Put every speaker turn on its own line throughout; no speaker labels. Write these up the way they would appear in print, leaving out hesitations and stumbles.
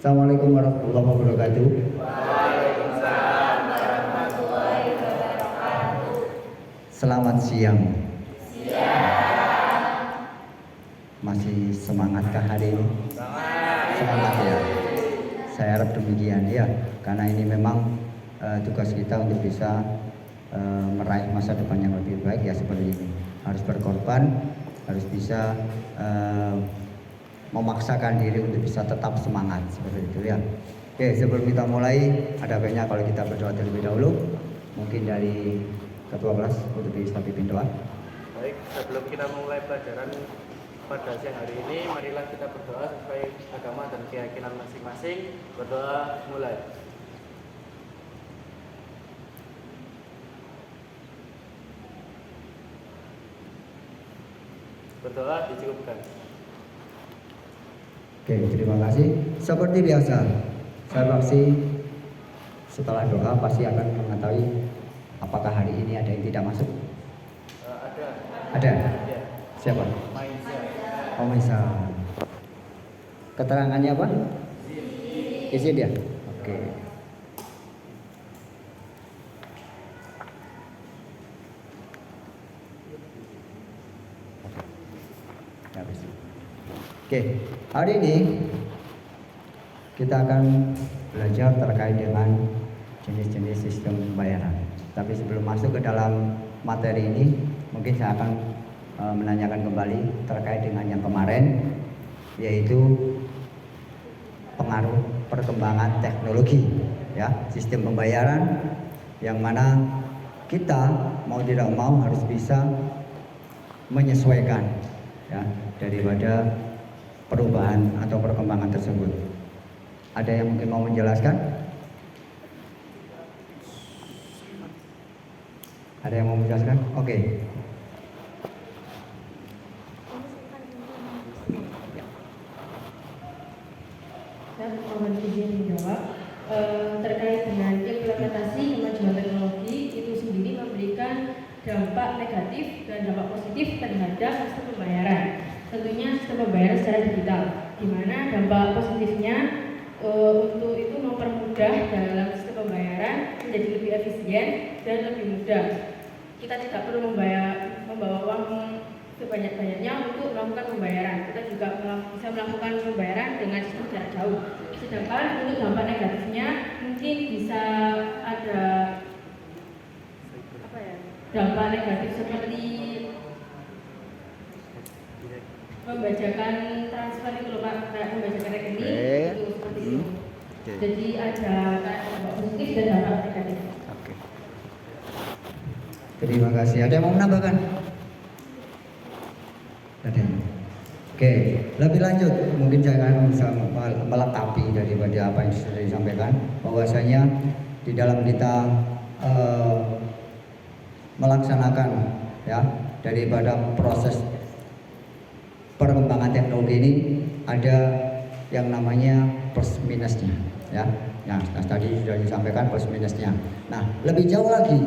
Assalamualaikum warahmatullahi wabarakatuh.
Waalaikumsalam warahmatullahi wabarakatuh.
Selamat siang.
Siang.
Masih semangatkah hari ini? Semangat ya. Saya harap demikian ya, karena ini memang tugas kita untuk bisa meraih masa depan yang lebih baik ya, seperti ini. Harus berkorban, harus bisa memaksakan diri untuk bisa tetap semangat, seperti itu ya. Oke, sebelum kita mulai, ada baiknya kalau kita berdoa terlebih dahulu. Mungkin dari ketua kelas untuk bisa pimpin doa.
Baik, sebelum kita mulai pelajaran pada siang hari ini, marilah kita berdoa sesuai agama dan keyakinan masing-masing. Berdoa mulai. Berdoa dicukupkan.
Oke, terima kasih. Seperti biasa, saya pasti setelah doa pasti akan mengetahui apakah hari ini ada yang tidak masuk.
Ada.
Ada?
Ya.
Siapa?
Maisa.
Oh, Maisa. Keterangannya apa? Izin ya? Oke. Oke, hari ini kita akan belajar terkait dengan jenis-jenis sistem pembayaran. Tapi sebelum masuk ke dalam materi ini, mungkin saya akan menanyakan kembali terkait dengan yang kemarin, yaitu pengaruh perkembangan teknologi, ya, sistem pembayaran, yang mana kita mau tidak mau harus bisa menyesuaikan, ya, daripada perubahan atau perkembangan tersebut. Ada yang mungkin mau menjelaskan? Ada yang mau menjelaskan? Oke.
Saya mohon izin menjawab terkait dengan implementasi kemajuan teknologi itu sendiri memberikan dampak negatif dan dampak positif terhadap sistem pembayaran. Tentunya sistem pembayaran secara digital, di mana dampak positifnya untuk itu mempermudah dalam sistem pembayaran menjadi lebih efisien dan lebih mudah. Kita tidak perlu membawa uang sebanyak-banyaknya untuk melakukan pembayaran. Kita juga bisa melakukan pembayaran dengan sistem jarak jauh. Sedangkan untuk dampak negatifnya mungkin bisa ada dampak negatif seperti membacakan transfer itu loh Pak, kayak membacakan rekening itu seperti itu. Jadi ada dampak positif dan dampak negatif.
Oke. Terima kasih. Ada yang mau menambahkan? Ada. Oke, lebih lanjut mungkin saya akan bisa melengkapi daripada apa yang sudah disampaikan, bahwasanya di dalam kita melaksanakan, ya, daripada proses perkembangan teknologi ini ada yang namanya plus minusnya, ya. Nah, tadi sudah disampaikan plus minusnya. Nah, lebih jauh lagi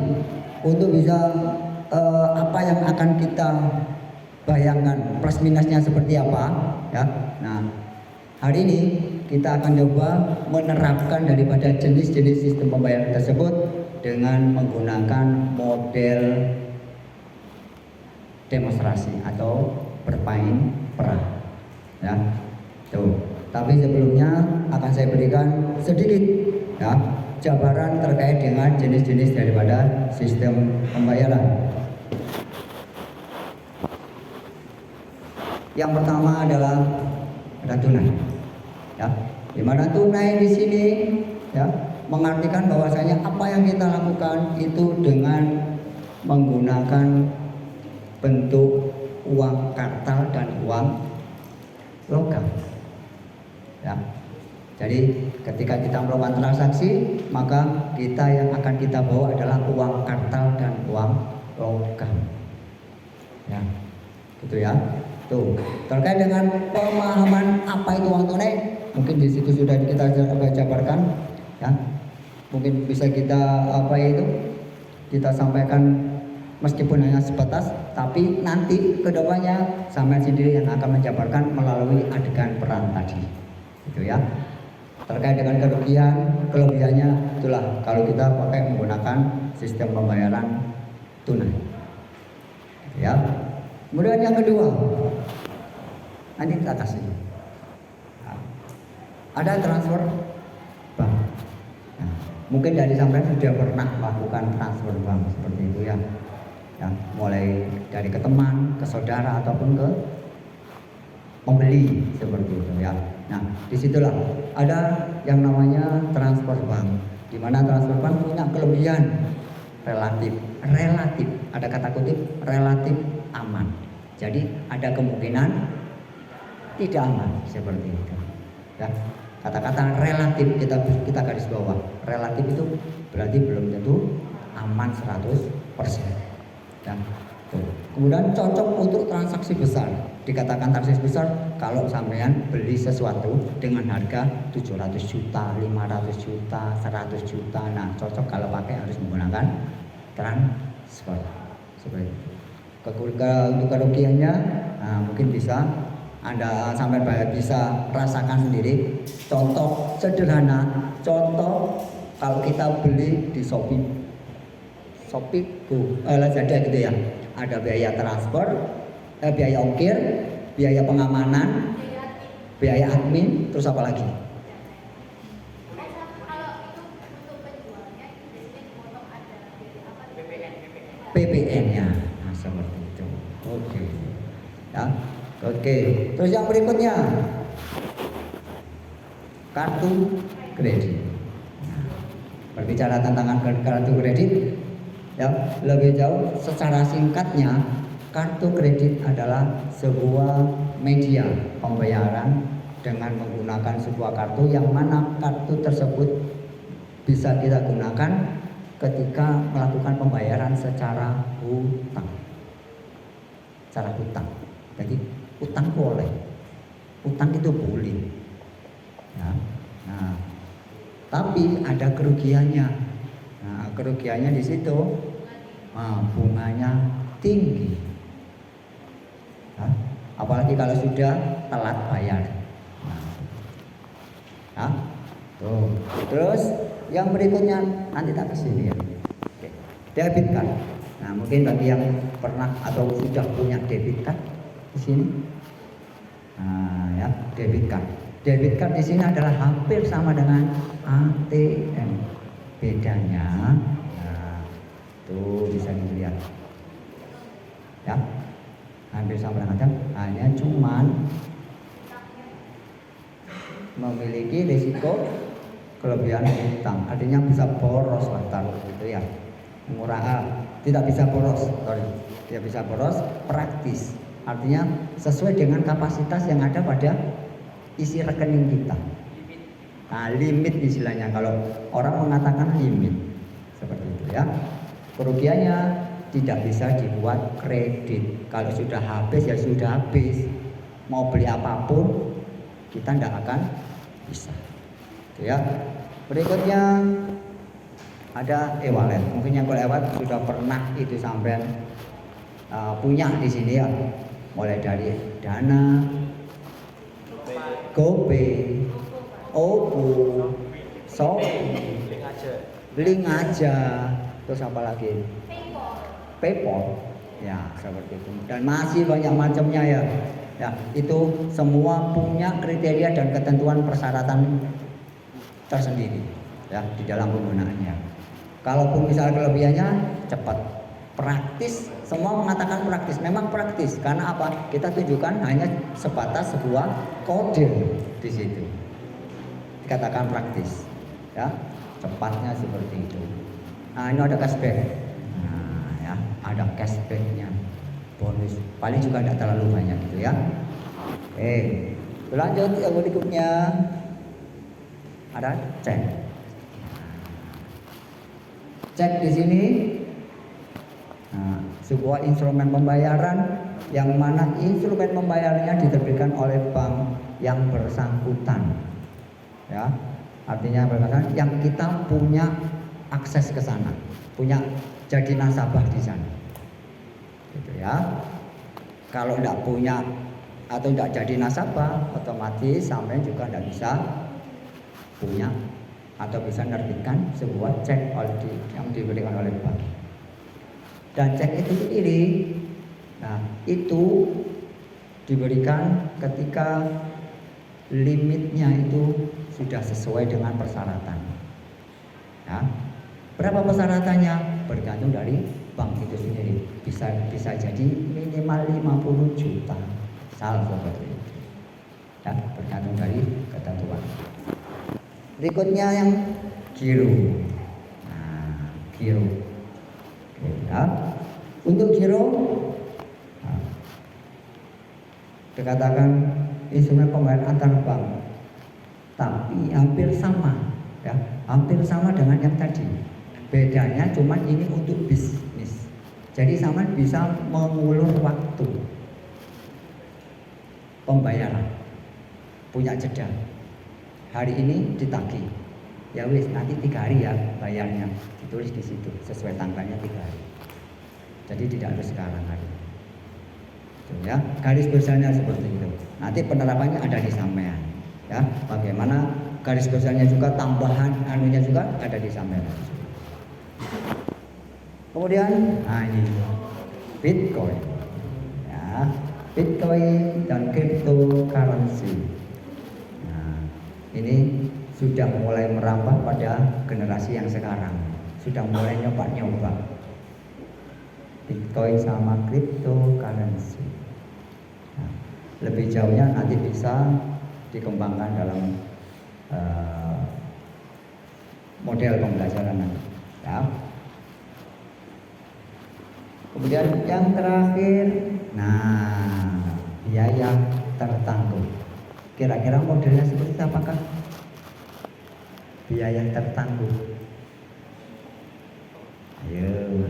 untuk bisa apa yang akan kita bayangkan plus minusnya seperti apa, ya. Nah, hari ini kita akan coba menerapkan daripada jenis-jenis sistem pembayaran tersebut dengan menggunakan model demonstrasi atau bermain peran, ya. Tuh. Tapi sebelumnya akan saya berikan sedikit, ya, jabaran terkait dengan jenis-jenis daripada sistem pembayaran. Yang pertama adalah ada tunai, ya. Di mana tunai di sini, ya, mengartikan bahwasanya apa yang kita lakukan itu dengan menggunakan bentuk uang kartal dan uang logam, ya. Jadi ketika kita melakukan transaksi, maka kita yang akan kita bawa adalah uang kartal dan uang logam, ya, gitu ya. Tuh, terkait dengan pemahaman apa itu uang tunai, mungkin di situ sudah kita jabarkan, ya. Mungkin bisa kita kita sampaikan meskipun hanya sebatas, tapi nanti kedepannya sampai sendiri yang akan menjabarkan melalui adegan peran tadi, gitu ya. Terkait dengan kerugian, kelebihannya itulah kalau kita pakai menggunakan sistem pembayaran tunai. Ya. Kemudian yang kedua, nanti kita kasih. Nah, ada transfer bank. Nah, mungkin dari sampai sudah pernah melakukan transfer bank seperti itu ya. Ya, mulai dari ke teman, ke saudara ataupun ke pembeli seperti itu ya. Nah, disitulah ada yang namanya transfer bank, di mana transfer bank punya kelebihan relatif, ada kata kutip relatif aman. Jadi ada kemungkinan tidak aman seperti itu. Ya, kata-kata relatif kita garis bawah. Relatif itu berarti belum tentu aman 100%. Ya. Kemudian cocok untuk transaksi besar. Dikatakan transaksi besar kalau sampean beli sesuatu dengan harga 700 juta, 500 juta, 100 juta. Nah, cocok kalau pakai harus menggunakan transfer. Seperti itu. Untuk kerugiannya, nah, mungkin bisa Anda sampai bisa rasakan sendiri. Contoh sederhana, contoh kalau kita beli di Shopee Lazada gitu ya, ada biaya transfer, biaya ongkir, biaya pengamanan, biaya admin, terus apa lagi? PPN-nya, nah seperti itu. Oke, ya, oke. Terus yang berikutnya, kartu kredit. Nah, berbicara tentang kartu kredit, ya lebih jauh. Secara singkatnya, kartu kredit adalah sebuah media pembayaran dengan menggunakan sebuah kartu yang mana kartu tersebut bisa kita gunakan ketika melakukan pembayaran secara hutang. Secara hutang. Jadi hutang boleh. Hutang itu boleh. Ya. Nah, tapi ada kerugiannya. Nah, kerugiannya di situ bunganya tinggi. Ya. Apalagi kalau sudah telat bayar. Nah, tuh. Terus yang berikutnya nanti tak kesini ya. Oke. Debit card. Nah, mungkin bagi yang pernah atau sudah punya debit card di sini. Nah, ya, debit card. Debit card di sini adalah hampir sama dengan ATM. Bedanya, nah, tuh bisa dilihat. Ya, hampir sama dengan ATM. Hanya cuman memiliki risiko kelebihan hutang, artinya bisa boros lah taruh gitu ya. Murah, tidak bisa boros, tidak bisa boros, praktis. Artinya sesuai dengan kapasitas yang ada pada isi rekening kita. Nah, limit istilahnya kalau orang mengatakan limit seperti itu ya. Kerugiannya tidak bisa dibuat kredit. Kalau sudah habis ya sudah habis. Mau beli apapun kita tidak akan bisa. Ya, berikutnya ada e-wallet. Mungkin yang lewat sudah pernah itu sampai punya di sini ya. Mulai dari Dana, GoPay, OVO, Shopee, Link aja, terus apa lagi? PayPal. Ya, seperti itu. Dan masih banyak macamnya ya. Ya, itu semua punya kriteria dan ketentuan persyaratan tersendiri ya di dalam penggunaannya. Kalaupun misal kelebihannya cepat, praktis, semua mengatakan praktis. Memang praktis karena apa? Kita tunjukkan hanya sebatas sebuah kode di situ. Dikatakan praktis, ya, cepatnya seperti itu. Nah, ini ada cashback. Nah, ya, ada cashbacknya, bonus. Paling juga tidak terlalu banyak gitu ya. Oke, lanjut yang berikutnya. Ada cek. Cek di sini sebuah instrumen pembayaran yang mana instrumen pembayarannya diterbitkan oleh bank yang bersangkutan. Ya, artinya bersangkutan yang kita punya akses ke sana, punya jadi nasabah di sana. Gitu ya. Kalau tidak punya atau tidak jadi nasabah, otomatis sampai juga tidak bisa punya atau bisa menerbitkan sebuah cek yang diberikan oleh bank. Dan cek itu sendiri, nah itu diberikan ketika limitnya itu sudah sesuai dengan persyaratan. Ya. Berapa persyaratannya? Bergantung dari bank itu sendiri. Bisa jadi minimal 50 juta. Salah seperti itu. Ya, bergantung dari ketentuan. Berikutnya yang giro. Nah, giro. Ya. Untuk giro, nah, dikatakan instrumen pembayaran antar bank, tapi hampir sama, ya, hampir sama dengan yang tadi. Bedanya cuma ini untuk bisnis. Jadi sama bisa mengulur waktu pembayaran, punya jeda. Hari ini ditagih, ya wis nanti 3 hari ya bayarnya, ditulis di situ sesuai tanggalnya 3 hari. Jadi tidak harus sekarang hari. Ya, garis besarnya seperti itu. Nanti penerapannya ada di sampean. Ya, bagaimana garis besarnya juga tambahan anunya juga ada di sampean. Kemudian, nah ini Bitcoin. Ya, Bitcoin dan cryptocurrency. Nah, ini sudah mulai merambah pada generasi yang sekarang. Sudah mulai nyoba-nyoba Bitcoin sama cryptocurrency. Nah, lebih jauhnya nanti bisa dikembangkan dalam model pembelajaran nanti. Ya. Kemudian yang terakhir, nah biaya tertanggung. Kira-kira modelnya seperti apakah? Biaya tertanggung. Ayo.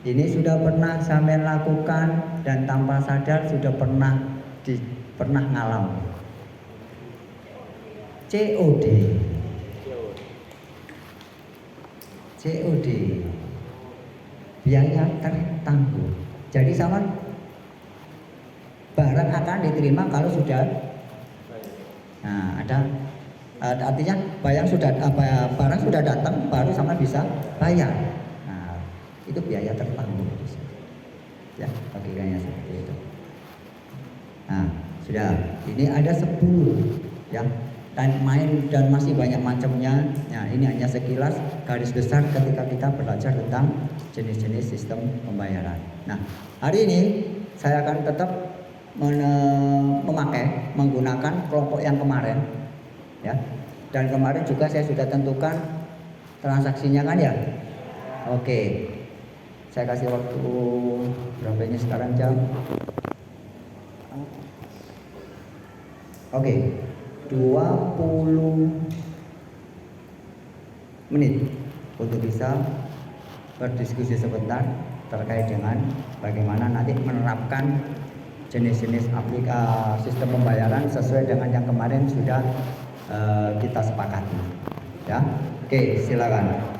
Ini sudah pernah sampai lakukan dan tanpa sadar sudah pernah ngalam. COD. Biaya tertanggung. Jadi sama barang akan diterima kalau sudah, nah ada artinya barang sudah datang baru sama bisa bayar. Itu biaya tertanggung, ya bagiannya seperti itu. Nah sudah, ini ada 10 ya, dan masih banyak macamnya. Nah ini hanya sekilas garis besar ketika kita belajar tentang jenis-jenis sistem pembayaran. Nah hari ini saya akan tetap menggunakan kelompok yang kemarin, ya. Dan kemarin juga saya sudah tentukan transaksinya kan ya. Oke. Saya kasih waktu berapa ini sekarang jam? Oke, 20 menit untuk bisa berdiskusi sebentar terkait dengan bagaimana nanti menerapkan jenis-jenis aplikasi sistem pembayaran sesuai dengan yang kemarin sudah kita sepakati. Ya, oke, silakan.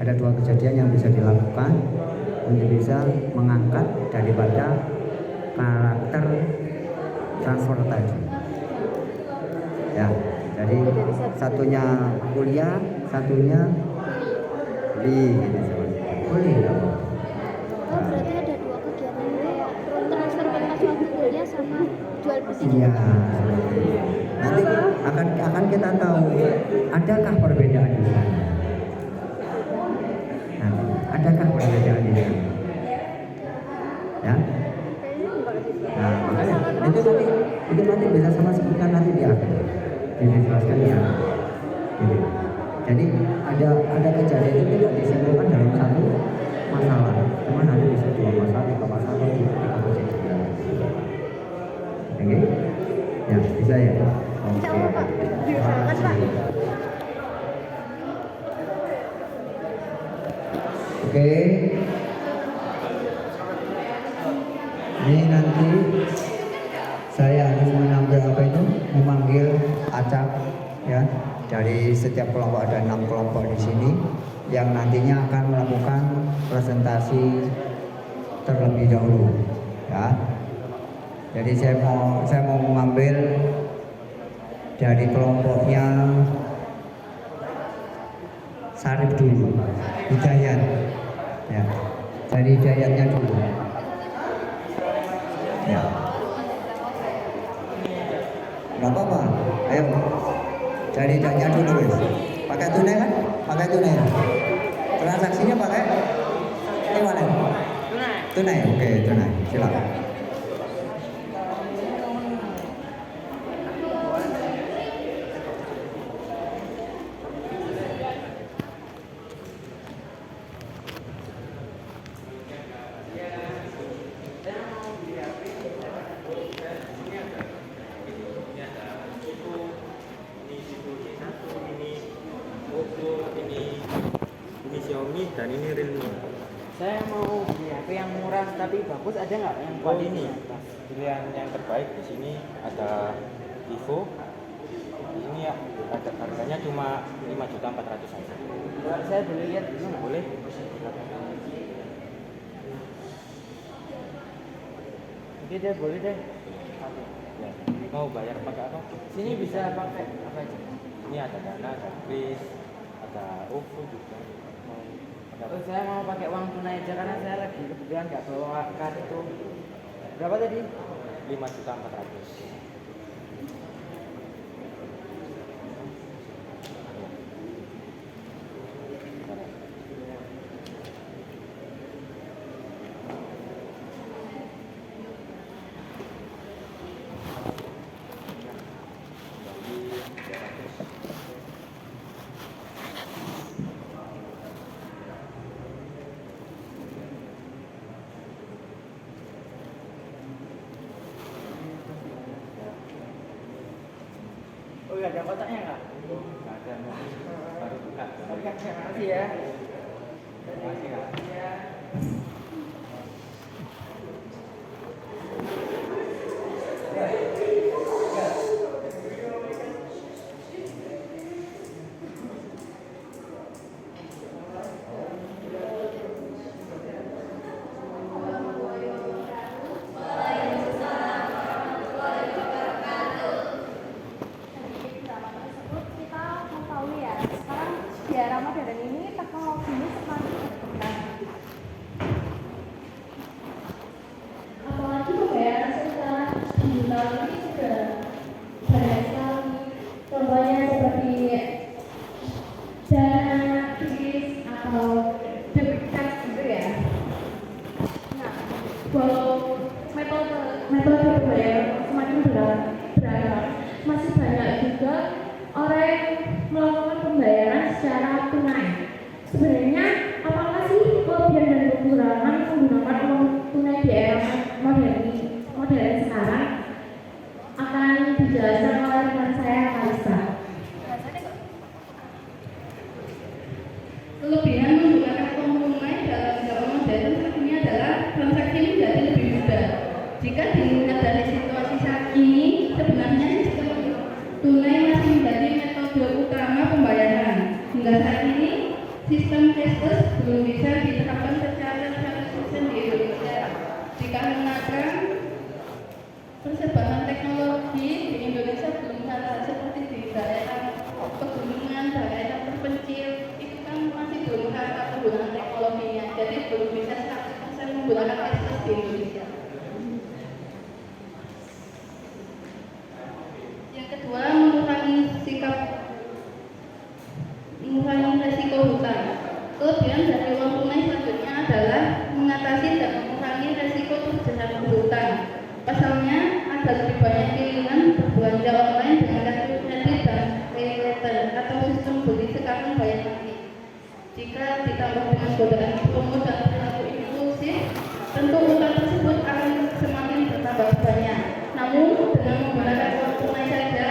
Ada dua kejadian yang bisa dilakukan untuk bisa mengangkat daripada karakter transfer tadi. Ya, jadi satunya kuliah, satunya beli gitu. Boleh ya?
Oh, berarti ada 2 kegiatan kayak transfer pas waktu kuliah sama jual beli.
Iya. Nanti akan kita tahu adakah perbedaan di sana. Adakah perbedaan di sana? Ya. Nah, makanya itu nanti bisa sama sebutkan nanti di akhir. Dijelaskan ya. Gitu. Jadi ada kejadian itu tidak disimpulkan dalam satu masalah, cuma nanti bisa 2 masalah, 3 masalah, atau 3 kejadian. Oke? Ya, bisa ya. Oke.
Bisa Pak. Diusahakan Pak.
Oke. Ini nanti saya harus memanggil acak ya, dari setiap kelompok ada 6 kelompok di sini yang nantinya akan melakukan presentasi terlebih dahulu ya. Jadi saya mau mengambil dari kelompoknya Sarif dulu, Hidayat ya, dari Hidayatnya dulu ya. Nggak apa-apa, ayo dari Hidayatnya dulu wes. Pakai tunai kan? Pakai tunai. Transaksinya pakai e-wallet. Tunai, oke, tunai. Silakan.
Ini Xiaomi dan ini Realme.
Saya mau beli HP yang murah tapi bagus, ada nggak yang
Oh
kualitasnya
ini
atas?
pilihan yang terbaik di sini ada Vivo. Ini ya ada harganya cuma 5.400.000 saja.
Saya boleh lihat dulu nggak?
Boleh?
Oke deh, boleh deh.
Ya. Mau bayar pakai apa?
Sini bisa pakai apa aja?
Ini ada Dana, ada Kris, ada OVO juga. Mau pakai apa?
Oh, saya mau pakai uang tunai aja karena saya lagi kebetulan nggak bawa kartu. Berapa tadi?
5.400.000.
Oh iya, ada kotaknya nggak?
Nggak ada, baru buka.
Oke, terima kasih ya.
Terima kasih Kak.
Ya.
Kita mengetahui ya, sekarang di era modern ini teknologi ini semakin berkembang. Apalagi pembayaran secara digital ini sudah banyak sekali. Contohnya seperti Dana, Kris, atau debit card gitu ya. Nah, walau metode pembayaran semakin beragam, masih banyak juga orang yang melakukan pembayaran secara tunai. Sebenarnya apakah sih kelebihan dan kekurangan menggunakan uang tunai di era modern sekarang? Akan dijelaskan oleh rekan saya, Kalista.
Kelebihan menggunakan uang tunai dalam zaman modern tentunya adalah transaksi menjadi lebih mudah. Jika dilihat dari situasi saat ini, sebenarnya sistem tunai masih menjadi metode utama pembayaran. Hingga saat ini, sistem cashless belum bisa diterapkan secara 100% di Indonesia. Dikarenakan persebaran teknologi di Indonesia belum sama seperti di daerah pegunungan, daerah terpencil, itu kan masih belum rata penggunaan teknologinya, jadi belum bisa 100% menggunakan cashless di Indonesia. Yang kedua, mengurangi resiko hutang. Kelebihan dari uang tunai selanjutnya adalah mengatasi dan mengurangi resiko terjerat hutang. Pasalnya, ada lebih banyak pilihan berbelanja online dengan kartu kredit dan pay later atau sistem beli sekarang bayar nanti. Jika ditambah dengan godaan promo dan perilaku inklusif, tentu hutang tersebut akan semakin bertambah banyak. Namun, dengan menggunakan uang tunai saja,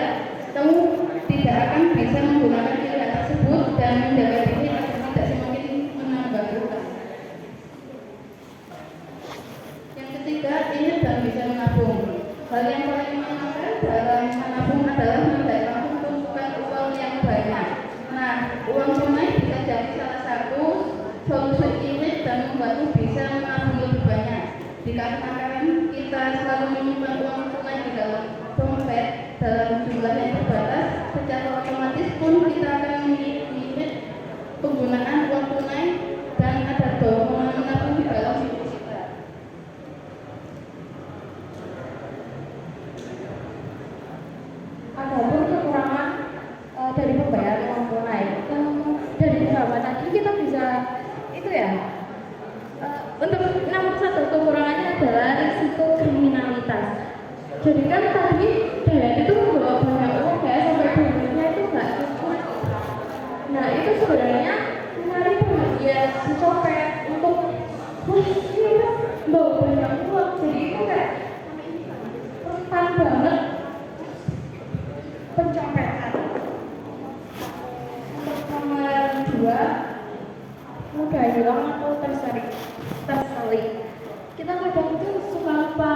kamu tidak akan bisa menggunakan pilihan tersebut dan menjaga diri agar tidak semakin menambah hutang. Dikarenakan kita selalu menyimpan uang tunai di dalam dompet dalam jumlah yang terbatas, secara otomatis pun kita akan memilih penggunaan uang tunai dan ada dorongan menabung di dalam hidup kita.
Adapun kekurangan dari pembayaran uang tunai, dari beberapa tadi kita bisa itu ya. Untuk nomor satu kekurangannya adalah risiko kriminalitas. Jadi kan tadi Dayan itu membawa banyak uang ya, sampai duitnya itu nggak cukup. Nah itu sebenarnya menarik perhatian si copet untuk ini kan bawa banyak uang, jadi itu kayak rentan banget pencopetan. Untuk nomor 2, mudah hilang atau terselip. Kita kadang itu suka lupa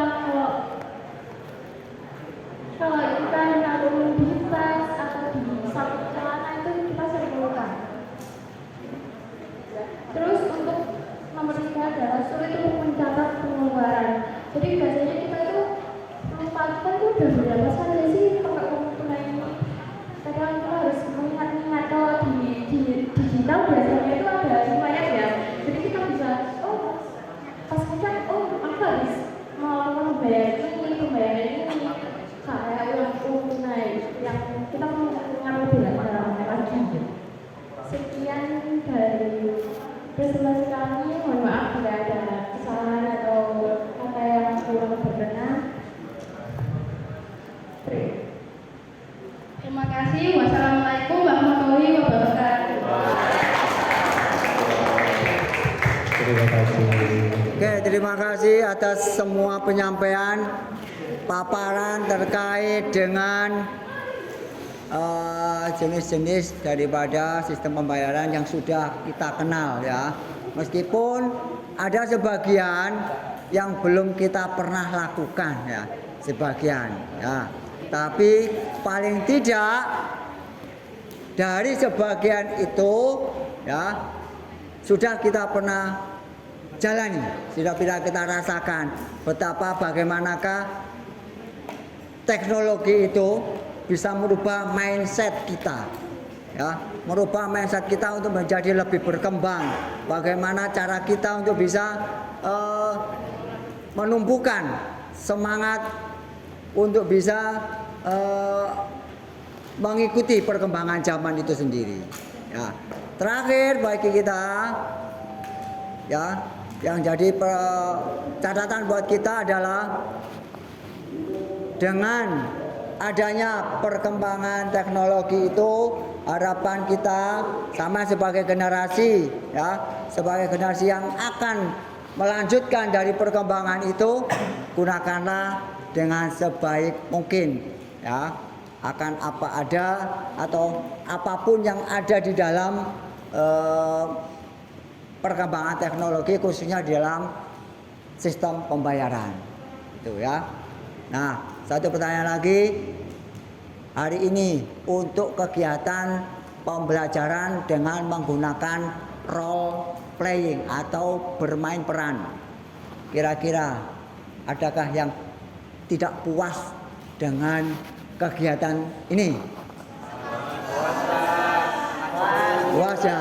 kalau kita nabung di tas atau di saku celana itu kita sering lupa. Terus untuk nomor 3 adalah sulit untuk mencatat pengeluaran. Jadi biasanya kita itu lupa, kita itu udah berapa saja sih pakai uang tunai ini. Kadang kita harus mengingat-ingat, kalau di digital biasanya itu ada riwayat ya. Jadi kita bisa pas ngecek, aku harus mau pembayaran ini kayak uang tunai yang kita mau lebih lagi. Sekian dari presentasi kami, mohon maaf jika ada kesalahan atau kata yang kurang berkenan.
Terima kasih. Wassalamualaikum warahmatullahi wabarakatuh.
Terima kasih. Oke, terima kasih atas semua penyampaian paparan terkait dengan jenis-jenis daripada sistem pembayaran yang sudah kita kenal ya. Meskipun ada sebagian yang belum kita pernah lakukan ya, sebagian ya. Tapi paling tidak dari sebagian itu ya sudah kita pernah jalani, sudah kita rasakan betapa bagaimanakah teknologi itu bisa merubah mindset kita ya, merubah mindset kita untuk menjadi lebih berkembang. Bagaimana cara kita untuk bisa menumbuhkan semangat untuk bisa mengikuti perkembangan zaman itu sendiri ya. Terakhir bagi kita ya, yang jadi catatan buat kita adalah dengan adanya perkembangan teknologi itu, harapan kita sama sebagai generasi ya, sebagai generasi yang akan melanjutkan dari perkembangan itu, gunakanlah dengan sebaik mungkin ya, akan apa ada atau apapun yang ada di dalam perkembangan teknologi, khususnya di dalam sistem pembayaran itu ya. Nah, satu pertanyaan lagi hari ini untuk kegiatan pembelajaran dengan menggunakan role playing atau bermain peran. Kira-kira adakah yang tidak puas dengan kegiatan ini? Puas ya?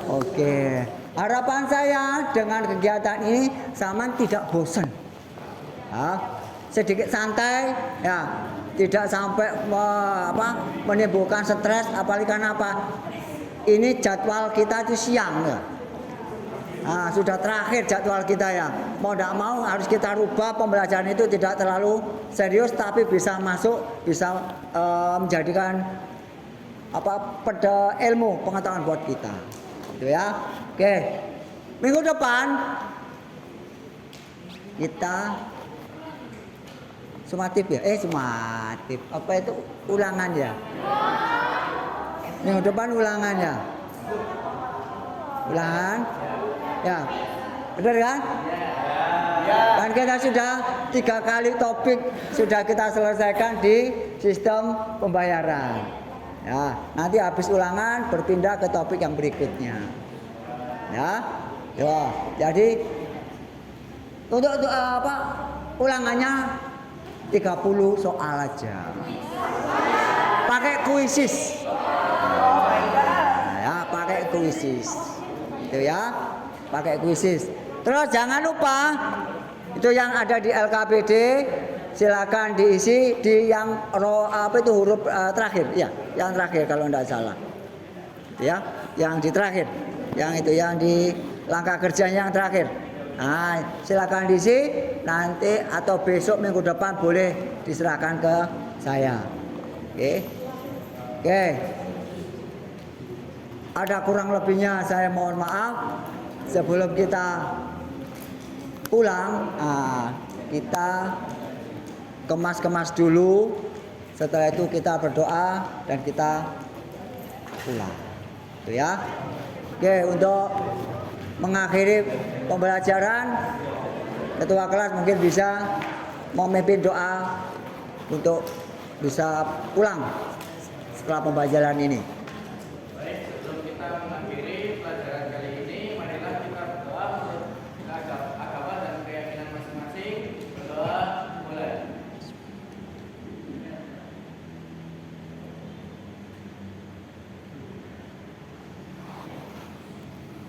Oke. Harapan saya dengan kegiatan ini sama tidak bosan. Ya, sedikit santai ya, tidak sampai menimbulkan stres, apalagi karena apa? Ini jadwal kita itu siang ya. Nah, sudah terakhir jadwal kita ya. Mau tidak mau harus kita rubah pembelajaran itu tidak terlalu serius, tapi bisa masuk, bisa menjadikan ilmu pengetahuan buat kita. Itu ya. Oke. Minggu depan kita sumatif ya? Sumatif. Apa itu ulangan ya? Minggu depan ulangan ya? Ulangan? Ya. Benar kan? Dan kita sudah 3 kali topik sudah kita selesaikan di sistem pembayaran. Ya, nanti habis ulangan berpindah ke topik yang berikutnya. Ya. Yo, jadi Untuk apa? Ulangannya 30 soal aja. Pakai kuisis. Nah, ya, pakai kuisis. Itu ya. Pakai kuisis. Terus jangan lupa itu yang ada di LKPD silakan diisi di yang huruf terakhir ya, yang terakhir kalau tidak salah. Ya, yang di terakhir. Yang itu yang di langkah kerjanya yang terakhir. Nah, silakan diisi nanti atau besok minggu depan boleh diserahkan ke saya. Oke. Oke. Ada kurang lebihnya saya mohon maaf. Sebelum kita pulang, kita kemas-kemas dulu. Setelah itu kita berdoa dan kita pulang. Itu ya. Oke, untuk mengakhiri pembelajaran, ketua kelas mungkin bisa memimpin doa untuk bisa pulang setelah pembelajaran ini.
Baik, sebelum kita mengakhiri pelajaran kali ini, marilah kita berdoa untuk agama dan keyakinan masing-masing. Berdoa mulai.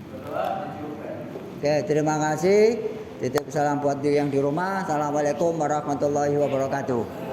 Berdoa dicukupan.
Oke, terima kasih. Titip salam buat yang di rumah. Assalamualaikum warahmatullahi wabarakatuh.